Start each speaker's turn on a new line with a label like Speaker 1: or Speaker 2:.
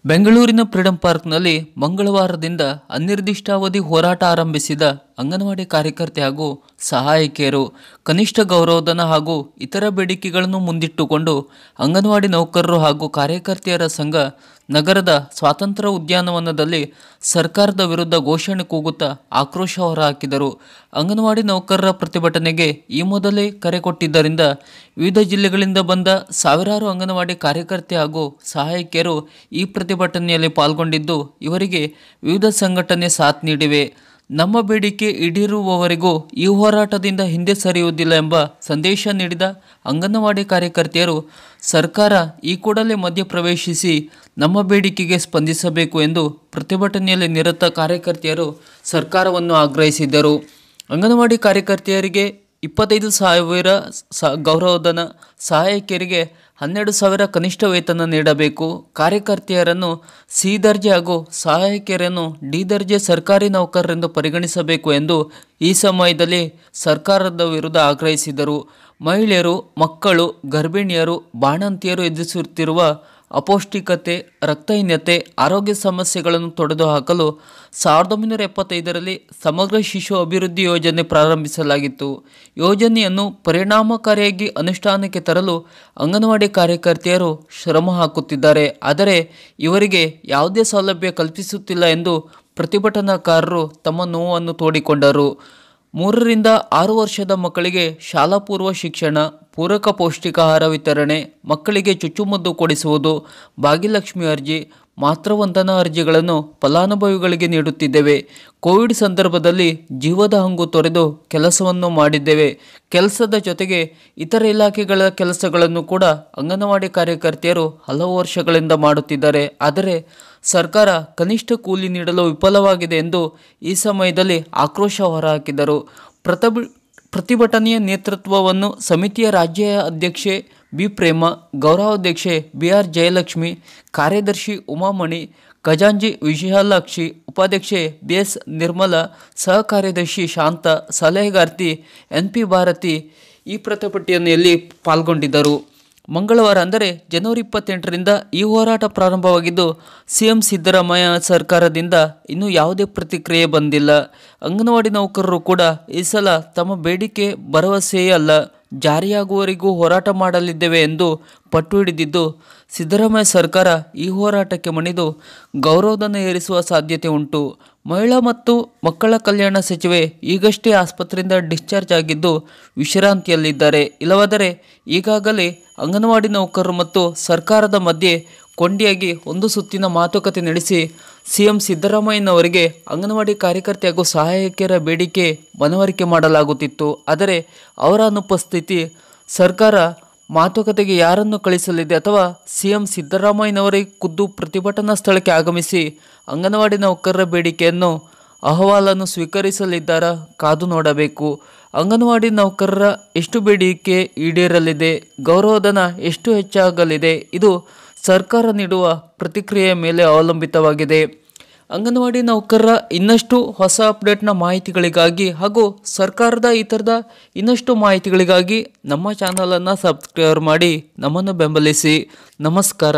Speaker 1: ಬೆಂಗಳೂರಿನ ಫ್ರೀಡಂ ಪಾರ್ಕ್ನಲ್ಲಿ ಮಂಗಳವಾರದಿಂದ ಅನಿರ್ದಿಷ್ಟಾವಧಿ ಹೋರಾಟ ಆರಂಭಿಸಿದ ಅಂಗನವಾಡಿ ಕಾರ್ಯಕರ್ತೆ ಹಾಗೂ ಸಹಾಯಕಿಯರು ಕನಿಷ್ಠ ಗೌರವಧನ ಹಾಗೂ ಇತರ ಬೇಡಿಕೆಗಳನ್ನು ಮುಂದಿಟ್ಟುಕೊಂಡು ಅಂಗನವಾಡಿ ನೌಕರರು ಹಾಗೂ ಕಾರ್ಯಕರ್ತೆಯರ ಸಂಘ ನಗರದ ಸ್ವಾತಂತ್ರ್ಯ ಉದ್ಯಾನವನದಲ್ಲಿ ಸರ್ಕಾರದ ವಿರುದ್ಧ ಘೋಷಣೆ ಕೂಗುತ್ತಾ ಆಕ್ರೋಶ ಹೊರಹಾಕಿದರು. ಅಂಗನವಾಡಿ ನೌಕರರ ಪ್ರತಿಭಟನೆಗೆ ಈ ಮೊದಲೇ ಕರೆ ಕೊಟ್ಟಿದ್ದರಿಂದ ವಿವಿಧ ಜಿಲ್ಲೆಗಳಿಂದ ಬಂದ ಸಾವಿರಾರು ಅಂಗನವಾಡಿ ಕಾರ್ಯಕರ್ತೆ ಹಾಗೂ ಸಹಾಯಕಿಯರು ಈ ಪ್ರತಿಭಟನೆಯಲ್ಲಿ ಪಾಲ್ಗೊಂಡಿದ್ದು, ಇವರಿಗೆ ವಿವಿಧ ಸಂಘಟನೆ ಸಾಥ್ ನೀಡಿವೆ. ನಮ್ಮ ಬೇಡಿಕೆ ಈಡೇರುವವರೆಗೂ ಈ ಹೋರಾಟದಿಂದ ಹಿಂದೆ ಸರಿಯುವುದಿಲ್ಲ ಎಂಬ ಸಂದೇಶ ನೀಡಿದ ಅಂಗನವಾಡಿ ಕಾರ್ಯಕರ್ತೆಯರು ಸರ್ಕಾರ ಈ ಕೂಡಲೇ ಮಧ್ಯಪ್ರವೇಶಿಸಿ ನಮ್ಮ ಬೇಡಿಕೆಗೆ ಸ್ಪಂದಿಸಬೇಕು ಎಂದು ಪ್ರತಿಭಟನೆಯಲ್ಲಿ ನಿರತ ಕಾರ್ಯಕರ್ತೆಯರು ಸರ್ಕಾರವನ್ನು ಆಗ್ರಹಿಸಿದರು. ಅಂಗನವಾಡಿ ಕಾರ್ಯಕರ್ತೆಯರಿಗೆ 25,000 ಗೌರವಧನ, ಸಹಾಯಕಿಯರಿಗೆ 12,000 ಕನಿಷ್ಠ ವೇತನ ನೀಡಬೇಕು. ಕಾರ್ಯಕರ್ತೆಯರನ್ನು ಸಿ ದರ್ಜೆ ಹಾಗೂ ಸಹಾಯಕಿಯರನ್ನು ಡಿ ದರ್ಜೆ ಸರ್ಕಾರಿ ನೌಕರರೆಂದು ಪರಿಗಣಿಸಬೇಕು ಎಂದು ಈ ಸಮಯದಲ್ಲಿ ಸರ್ಕಾರದ ವಿರುದ್ಧ ಆಗ್ರಹಿಸಿದರು. ಮಹಿಳೆಯರು, ಮಕ್ಕಳು, ಗರ್ಭಿಣಿಯರು, ಬಾಣಂತಿಯರು ಎದುರಿಸುತ್ತಿರುವ ಅಪೌಷ್ಟಿಕತೆ, ರಕ್ತಹೀನತೆ, ಆರೋಗ್ಯ ಸಮಸ್ಯೆಗಳನ್ನು ತೊಡೆದುಹಾಕಲು 1975ರಲ್ಲಿ ಸಮಗ್ರ ಶಿಶು ಅಭಿವೃದ್ಧಿ ಯೋಜನೆ ಪ್ರಾರಂಭಿಸಲಾಗಿತ್ತು. ಯೋಜನೆಯನ್ನು ಪರಿಣಾಮಕಾರಿಯಾಗಿ ಅನುಷ್ಠಾನಕ್ಕೆ ತರಲು ಅಂಗನವಾಡಿ ಕಾರ್ಯಕರ್ತೆಯರು ಶ್ರಮ ಹಾಕುತ್ತಿದ್ದಾರೆ. ಆದರೆ ಇವರಿಗೆ ಯಾವುದೇ ಸೌಲಭ್ಯ ಕಲ್ಪಿಸುತ್ತಿಲ್ಲ ಎಂದು ಪ್ರತಿಭಟನಾಕಾರರು ತಮ್ಮ ನೋವನ್ನು ತೋಡಿಕೊಂಡರು. 3 ರಿಂದ 6 ವರ್ಷದ ಮಕ್ಕಳಿಗೆ ಶಾಲಾ ಪೂರ್ವ ಶಿಕ್ಷಣ, ಪೂರಕ ಪೌಷ್ಟಿಕಾಹಾರ ವಿತರಣೆ, ಮಕ್ಕಳಿಗೆ ಚುಚ್ಚುಮದ್ದು ಕೊಡಿಸುವುದು, ಭಾಗ್ಯಲಕ್ಷ್ಮಿ ಅರ್ಜಿ, ಮಾತೃವಂದನಾ ಅರ್ಜಿಗಳನ್ನು ಫಲಾನುಭವಿಗಳಿಗೆ ನೀಡುತ್ತಿದ್ದೇವೆ. ಕೋವಿಡ್ ಸಂದರ್ಭದಲ್ಲಿ ಜೀವದ ಹಂಗು ತೊರೆದು ಕೆಲಸವನ್ನು ಮಾಡಿದ್ದೇವೆ. ಕೆಲಸದ ಜೊತೆಗೆ ಇತರ ಇಲಾಖೆಗಳ ಕೆಲಸಗಳನ್ನು ಕೂಡ ಅಂಗನವಾಡಿ ಕಾರ್ಯಕರ್ತೆಯರು ಹಲವು ವರ್ಷಗಳಿಂದ ಮಾಡುತ್ತಿದ್ದಾರೆ. ಆದರೆ ಸರ್ಕಾರ ಕನಿಷ್ಠ ಕೂಲಿ ನೀಡಲು ವಿಫಲವಾಗಿದೆ ಎಂದು ಈ ಸಮಯದಲ್ಲಿ ಆಕ್ರೋಶ ಹೊರಹಾಕಿದರು. ಪ್ರತಿಭಟನೆಯ ನೇತೃತ್ವವನ್ನು ಸಮಿತಿಯ ರಾಜ್ಯ ಅಧ್ಯಕ್ಷೆ ಬಿ ಪ್ರೇಮ, ಗೌರವಾಧ್ಯಕ್ಷೆ ಬಿಆರ್ ಜಯಲಕ್ಷ್ಮಿ, ಕಾರ್ಯದರ್ಶಿ ಉಮಾಮಣಿ, ಖಜಾಂಚಿ ವಿಶಾಲಾಕ್ಷಿ, ಉಪಾಧ್ಯಕ್ಷೆ ಬಿಎಸ್ ನಿರ್ಮಲಾ, ಸಹ ಕಾರ್ಯದರ್ಶಿ ಶಾಂತ, ಸಲಹೆಗಾರ್ತಿ ಎನ್ಪಿ ಭಾರತಿ ಈ ಪ್ರತಿಭಟನೆಯಲ್ಲಿ ಪಾಲ್ಗೊಂಡಿದ್ದರು. ಮಂಗಳವಾರ ಅಂದರೆ ಜನವರಿ 28ರಿಂದ ಈ ಹೋರಾಟ ಪ್ರಾರಂಭವಾಗಿದ್ದು, ಸಿಎಂ ಸಿದ್ದರಾಮಯ್ಯ ಸರ್ಕಾರದಿಂದ ಇನ್ನೂ ಯಾವುದೇ ಪ್ರತಿಕ್ರಿಯೆ ಬಂದಿಲ್ಲ. ಅಂಗನವಾಡಿ ನೌಕರರು ಕೂಡ ಈ ಸಲ ತಮ್ಮ ಬೇಡಿಕೆ ಭರವಸೆಯೇ ಅಲ್ಲ, ಜಾರಿಯಾಗುವವರೆಗೂ ಹೋರಾಟ ಮಾಡಲಿದ್ದೇವೆ ಎಂದು ಪಟ್ಟು ಹಿಡಿದಿದ್ದು, ಸಿದ್ದರಾಮಯ್ಯ ಸರ್ಕಾರ ಈ ಹೋರಾಟಕ್ಕೆ ಮಣಿದು ಗೌರವಧನ ಏರಿಸುವ ಸಾಧ್ಯತೆ ಉಂಟು. ಮಹಿಳಾ ಮತ್ತು ಮಕ್ಕಳ ಕಲ್ಯಾಣ ಸಚಿವೆ ಈಗಷ್ಟೇ ಆಸ್ಪತ್ರೆಯಿಂದ ಡಿಸ್ಚಾರ್ಜ್ ಆಗಿದ್ದು ವಿಶ್ರಾಂತಿಯಲ್ಲಿದ್ದಾರೆ. ಇಲ್ಲವಾದರೆ ಈಗಾಗಲೇ ಅಂಗನವಾಡಿ ನೌಕರರು ಮತ್ತು ಸರ್ಕಾರದ ಮಧ್ಯೆ ಕೊಂಡಿಯಾಗಿ ಒಂದು ಸುತ್ತಿನ ಮಾತುಕತೆ ನಡೆಸಿ ಸಿಎಂ ಸಿದ್ದರಾಮಯ್ಯನವರಿಗೆ ಅಂಗನವಾಡಿ ಕಾರ್ಯಕರ್ತೆ ಹಾಗೂ ಸಹಾಯಕಿಯರ ಬೇಡಿಕೆ ಮನವರಿಕೆ ಮಾಡಲಾಗುತ್ತಿತ್ತು. ಆದರೆ ಅವರ ಅನುಪಸ್ಥಿತಿ ಸರ್ಕಾರ ಮಾತುಕತೆಗೆ ಯಾರನ್ನು ಕಳಿಸಲಿದೆ ಅಥವಾ ಸಿಎಂ ಸಿದ್ದರಾಮಯ್ಯನವರೇ ಖುದ್ದು ಪ್ರತಿಭಟನಾ ಸ್ಥಳಕ್ಕೆ ಆಗಮಿಸಿ ಅಂಗನವಾಡಿ ನೌಕರರ ಬೇಡಿಕೆಯನ್ನು ಅಹವಾಲನ್ನು ಸ್ವೀಕರಿಸಲಿದ್ದಾರಾ ಕಾದು ನೋಡಬೇಕು. ಅಂಗನವಾಡಿ ನೌಕರರ ಎಷ್ಟು ಬೇಡಿಕೆ ಈಡೇರಲಿದೆ, ಗೌರವಧನ ಎಷ್ಟು ಹೆಚ್ಚಾಗಲಿದೆ, ಇದು ಸರ್ಕಾರ ನೀಡುವ ಪ್ರತಿಕ್ರಿಯೆಯ ಮೇಲೆ ಅವಲಂಬಿತವಾಗಿದೆ. ಅಂಗನವಾಡಿ ನೌಕರರ ಇನ್ನಷ್ಟು ಹೊಸ ಅಪ್ಡೇಟ್ನ ಮಾಹಿತಿಗಳಿಗಾಗಿ ಹಾಗೂ ಸರ್ಕಾರದ ಇತರದ ಇನ್ನಷ್ಟು ಮಾಹಿತಿಗಳಿಗಾಗಿ ನಮ್ಮ ಚಾನಲನ್ನು ಸಬ್ಸ್ಕ್ರೈಬ್ ಮಾಡಿ ನಮ್ಮನ್ನು ಬೆಂಬಲಿಸಿ. ನಮಸ್ಕಾರ.